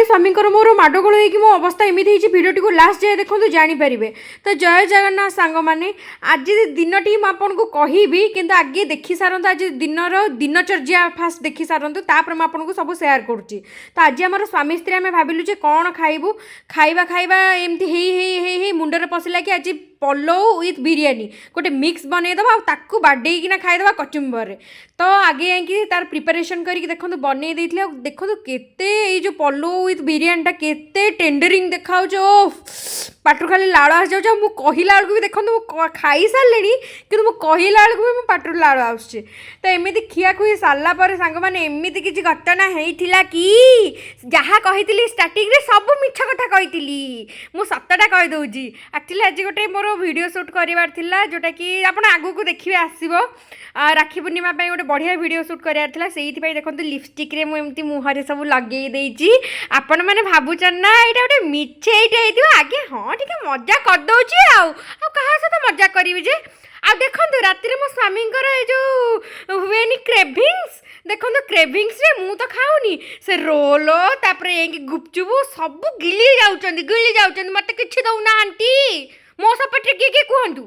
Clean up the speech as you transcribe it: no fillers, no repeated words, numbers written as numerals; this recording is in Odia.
स्वामीଙ୍କର ମୋର ମାଡ଼ଗୋଳ ହେଇକି ମୋ ଅବସ୍ଥା ଏମିତି ହେଇଛି। ଭିଡ଼ିଓଟିକୁ ଲାଷ୍ଟ ଯାଏ ଦେଖନ୍ତୁ ଜାଣିପାରିବେ। ତ ଜୟ ଜଗନ୍ନାଥ ସାଙ୍ଗମାନେ, ଆଜି ଦିନଟି ମୁଁ ଆପଣଙ୍କୁ କହିବି, କିନ୍ତୁ ଆଗେ ଦେଖି ସାରନ୍ତୁ ଆଜି ଦିନର ଦିନଚର୍ଯ୍ୟା ଫାଷ୍ଟ ଦେଖି ସାରନ୍ତୁ, ତାପରେ ମୁଁ ଆପଣଙ୍କୁ ସବୁ ସେୟାର କରୁଛି। ତ ଆଜି ଆମର ସ୍ୱାମୀ ସ୍ତ୍ରୀ ଆମେ ଭାବିଲୁ ଯେ କ'ଣ ଖାଇବୁ, ଖାଇବା ଏମିତି ହେଇ ମୁଣ୍ଡରେ ପଶିଲା କି ଆଜି ପଲଉ ୱିଥ୍ ବିରିୟାନୀ ଗୋଟେ ମିକ୍ସ ବନେଇଦେବା ଆଉ ତାକୁ ବାଡ଼େଇକିନା ଖାଇଦେବା କଚୁମ୍ବରରେ। ତ ଆଗେ ଯାଇକି ତାର ପ୍ରିପାରେସନ୍ କରିକି ଦେଖନ୍ତୁ ବନେଇ ଦେଇଥିଲେ। ଆଉ ଦେଖନ୍ତୁ କେତେ ଏଇ ଯେଉଁ ପଲଉ ୱିଥ୍ ବିରିୟାନୀଟା କେତେ ଟେଣ୍ଡରିଂ ଦେଖାଯାଉଛି। ଓ ପାଟିରୁ ଖାଲି ଲାଳ ଆସିଯାଉଛି। ଆଉ ମୁଁ କହିଲା ବେଳକୁ ବି ଦେଖନ୍ତୁ ମୁଁ ଖାଇସାରିଲିଣି, କିନ୍ତୁ ମୁଁ କହିଲା ବେଳକୁ ବି ମୋ ପାଟିରୁ ଲାଳ ଆସୁଛି। ତ ଏମିତି ଖିଆଖୁଇ ସାରିଲା ପରେ ସାଙ୍ଗମାନେ ଏମିତି କିଛି ଘଟଣା ହେଇଥିଲା କି ଯାହା କହିଥିଲି ଷ୍ଟାର୍ଟିଂରେ ସବୁ ମିଛ କଥା କହିଥିଲି। ମୁଁ ସତଟା କହିଦେଉଛି। ଆକ୍ଚୁଆଲି ଆଜି ଗୋଟେ ମୋର ଭିଡ଼ିଓ ସୁଟ୍ କରିବାର ଥିଲା, ଯେଉଁଟାକି ଆପଣ ଆଗକୁ ଦେଖିବେ ଆସିବ। ରାକ୍ଷୀ ପୂର୍ଣ୍ଣିମା ପାଇଁ ଗୋଟେ ବଢ଼ିଆ ଭିଡ଼ିଓ ସୁଟ୍ କରିବାର ଥିଲା। ସେଇଥିପାଇଁ ଦେଖନ୍ତୁ ଲିପଷ୍ଟିକ୍ରେ ମୁଁ ଏମିତି ମୁହଁରେ ସବୁ ଲଗେଇ ଦେଇଛି। ଆପଣମାନେ ଭାବୁଛନ୍ତି ନା ଏଇଟା ଗୋଟେ ମିଛେଇଟେ ହେଇଥିବ। ଆଜ୍ଞା ହଁ ଟିକେ ମଜା କରିଦେଉଛି। ଆଉ କାହା ସହିତ ମଜା କରିବି ଯେ। ଆଉ ଦେଖନ୍ତୁ ରାତିରେ ମୋ ସ୍ୱାମୀଙ୍କର ଏ ଯେଉଁ ହୁଏନି କ୍ରେଭିଂସ୍, ଦେଖନ୍ତୁ କ୍ରେଭିଂସରେ ମୁଁ ତ ଖାଉନି, ସେ ରୋଲ ତାପରେ ଯାଇକି ଗୁପଚୁପ୍ ସବୁ ଗିଳି ଯାଉଛନ୍ତି। ମୋତେ କିଛି ଦେଉନାହାନ୍ତି। ମୋ ସପୋର୍ଟରେ କିଏ କୁହନ୍ତୁ।